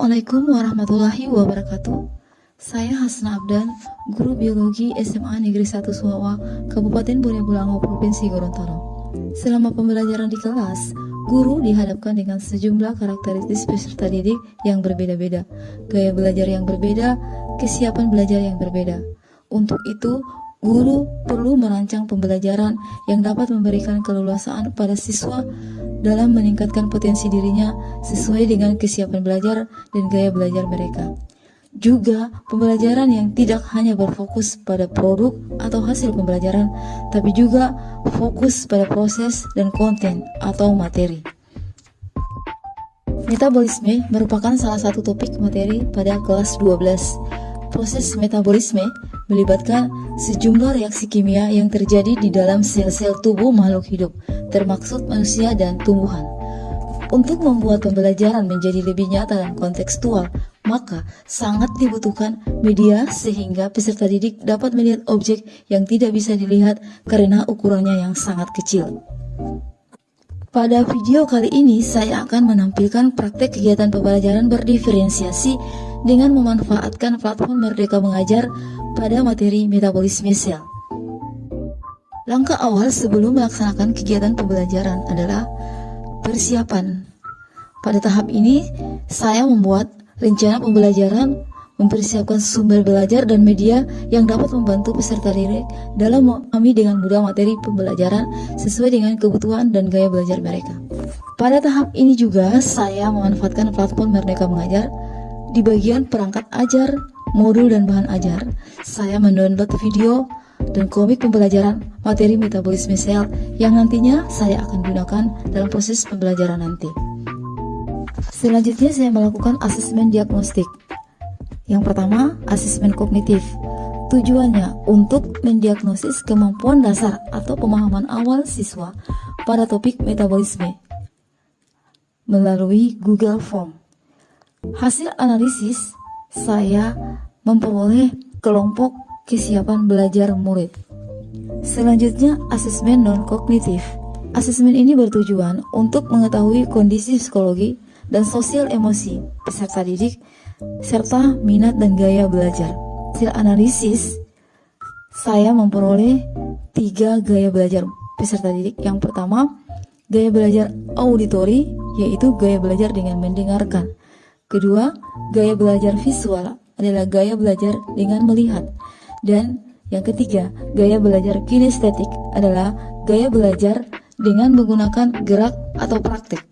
Assalamualaikum warahmatullahi wabarakatuh. Saya Hasna Abdan, guru biologi SMA Negeri 1 Suwawa, Kabupaten Bonebulango, Provinsi Gorontalo. Selama pembelajaran di kelas, guru dihadapkan dengan sejumlah karakteristik peserta didik yang berbeda-beda, gaya belajar yang berbeda, kesiapan belajar yang berbeda. Untuk itu, guru perlu merancang pembelajaran yang dapat memberikan keleluasaan pada siswa dalam meningkatkan potensi dirinya sesuai dengan kesiapan belajar dan gaya belajar mereka. Juga pembelajaran yang tidak hanya berfokus pada produk atau hasil pembelajaran, tapi juga fokus pada proses dan konten atau materi. Metabolisme merupakan salah satu topik materi pada kelas 12. Proses metabolisme melibatkan sejumlah reaksi kimia yang terjadi di dalam sel-sel tubuh makhluk hidup, termaksud manusia dan tumbuhan. Untuk membuat pembelajaran menjadi lebih nyata dan kontekstual, maka sangat dibutuhkan media sehingga peserta didik dapat melihat objek yang tidak bisa dilihat karena ukurannya yang sangat kecil. Pada video kali ini saya akan menampilkan praktek kegiatan pembelajaran berdiferensiasi dengan memanfaatkan platform Merdeka Mengajar pada materi metabolisme sel. Langkah awal sebelum melaksanakan kegiatan pembelajaran adalah persiapan. Pada tahap ini, saya membuat rencana pembelajaran, mempersiapkan sumber belajar dan media yang dapat membantu peserta didik dalam memahami dengan mudah materi pembelajaran sesuai dengan kebutuhan dan gaya belajar mereka. Pada tahap ini juga, saya memanfaatkan platform Merdeka Mengajar. Di bagian perangkat ajar, modul dan bahan ajar, saya mendownload video dan komik pembelajaran materi metabolisme sel yang nantinya saya akan gunakan dalam proses pembelajaran nanti. Selanjutnya saya melakukan asesmen diagnostik. Yang pertama, asesmen kognitif. Tujuannya untuk mendiagnosis kemampuan dasar atau pemahaman awal siswa pada topik metabolisme melalui Google Form. Hasil analisis, saya memperoleh kelompok kesiapan belajar murid. Selanjutnya, asesmen non-kognitif. Asesmen ini bertujuan untuk mengetahui kondisi psikologi dan sosial emosi peserta didik, serta minat dan gaya belajar. Hasil analisis, saya memperoleh 3 gaya belajar peserta didik. Yang pertama, gaya belajar auditori, yaitu gaya belajar dengan mendengarkan. Kedua, gaya belajar visual adalah gaya belajar dengan melihat. Dan yang ketiga, gaya belajar kinestetik adalah gaya belajar dengan menggunakan gerak atau praktik.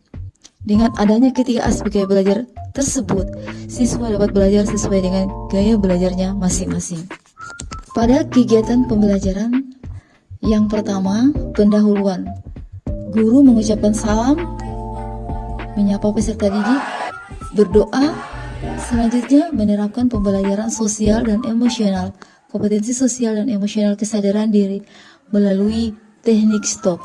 Dengan adanya ketiga aspek gaya belajar tersebut, siswa dapat belajar sesuai dengan gaya belajarnya masing-masing. Pada kegiatan pembelajaran, yang pertama, pendahuluan. Guru mengucapkan salam, menyapa peserta didik, berdoa. Selanjutnya menerapkan pembelajaran sosial dan emosional, kompetensi sosial dan emosional kesadaran diri melalui teknik stop.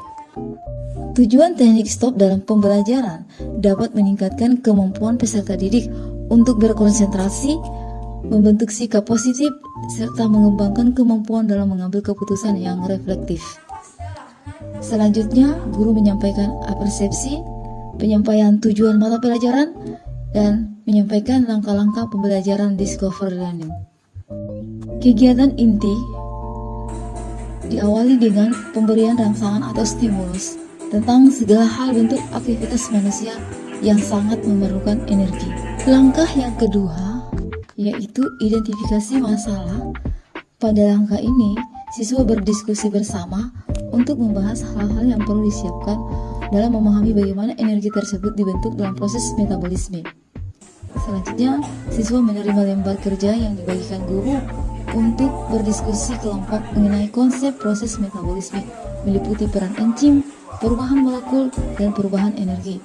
Tujuan teknik stop dalam pembelajaran dapat meningkatkan kemampuan peserta didik untuk berkonsentrasi, membentuk sikap positif, serta mengembangkan kemampuan dalam mengambil keputusan yang reflektif. Selanjutnya, guru menyampaikan persepsi, penyampaian tujuan mata pelajaran, dan menyampaikan langkah-langkah pembelajaran discover learning. Kegiatan inti diawali dengan pemberian rangsangan atau stimulus tentang segala hal bentuk aktivitas manusia yang sangat memerlukan energi. Langkah yang kedua yaitu identifikasi masalah. Pada langkah ini, siswa berdiskusi bersama untuk membahas hal-hal yang perlu disiapkan dalam memahami bagaimana energi tersebut dibentuk dalam proses metabolisme. Selanjutnya, siswa menerima lembar kerja yang dibagikan guru untuk berdiskusi kelompok mengenai konsep proses metabolisme, meliputi peran enzim, perubahan molekul, dan perubahan energi,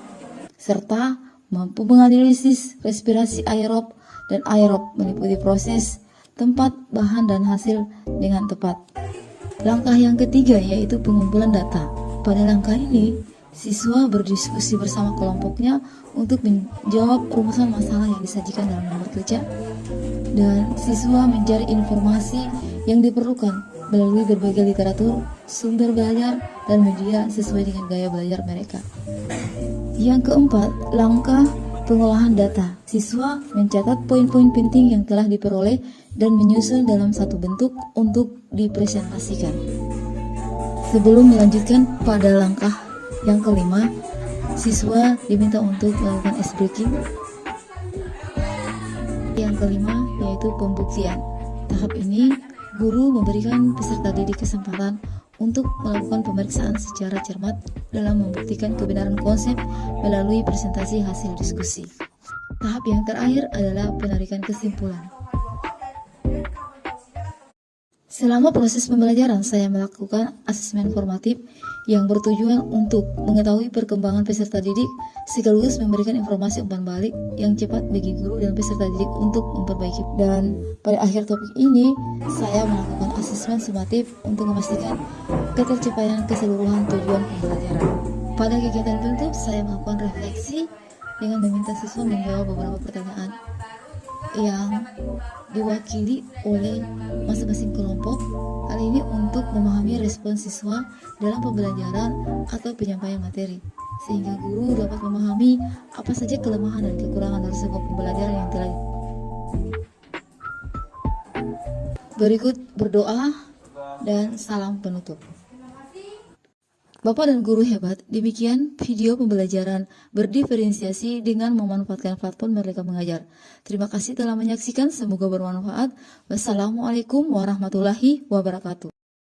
serta mampu menganalisis respirasi aerob dan aerob, meliputi proses, tempat, bahan, dan hasil dengan tepat. Langkah yang ketiga yaitu pengumpulan data. Pada langkah ini, siswa berdiskusi bersama kelompoknya untuk menjawab rumusan masalah yang disajikan dalam lembar kerja, dan siswa mencari informasi yang diperlukan melalui berbagai literatur, sumber belajar, dan media sesuai dengan gaya belajar mereka. Yang keempat, langkah Pengolahan data. Siswa mencatat poin-poin penting yang telah diperoleh dan menyusun dalam satu bentuk untuk dipresentasikan. Sebelum melanjutkan pada langkah yang kelima, siswa diminta untuk melakukan ice breaking. Yang kelima yaitu pembuktian. Tahap ini, guru memberikan peserta didik kesempatan untuk melakukan pemeriksaan secara cermat dalam membuktikan kebenaran konsep melalui presentasi hasil diskusi. Tahap yang terakhir adalah penarikan kesimpulan. Selama proses pembelajaran, saya melakukan asesmen formatif yang bertujuan untuk mengetahui perkembangan peserta didik sekaligus memberikan informasi umpan balik yang cepat bagi guru dan peserta didik untuk memperbaiki. Dan pada akhir topik ini, saya melakukan asesmen sumatif untuk memastikan ketercapaian keseluruhan tujuan pembelajaran. Pada kegiatan penutup, saya melakukan refleksi dengan meminta siswa menjawab beberapa pertanyaan yang diwakili oleh masing-masing kelompok. Hal ini untuk memahami respon siswa dalam pembelajaran atau penyampaian materi, sehingga guru dapat memahami apa saja kelemahan dan kekurangan dari sebuah pembelajaran yang telah. Berikut berdoa dan salam penutup. Bapak dan guru hebat, demikian video pembelajaran berdiferensiasi dengan memanfaatkan platform Merdeka Mengajar. Terima kasih telah menyaksikan, semoga bermanfaat. Wassalamualaikum warahmatullahi wabarakatuh.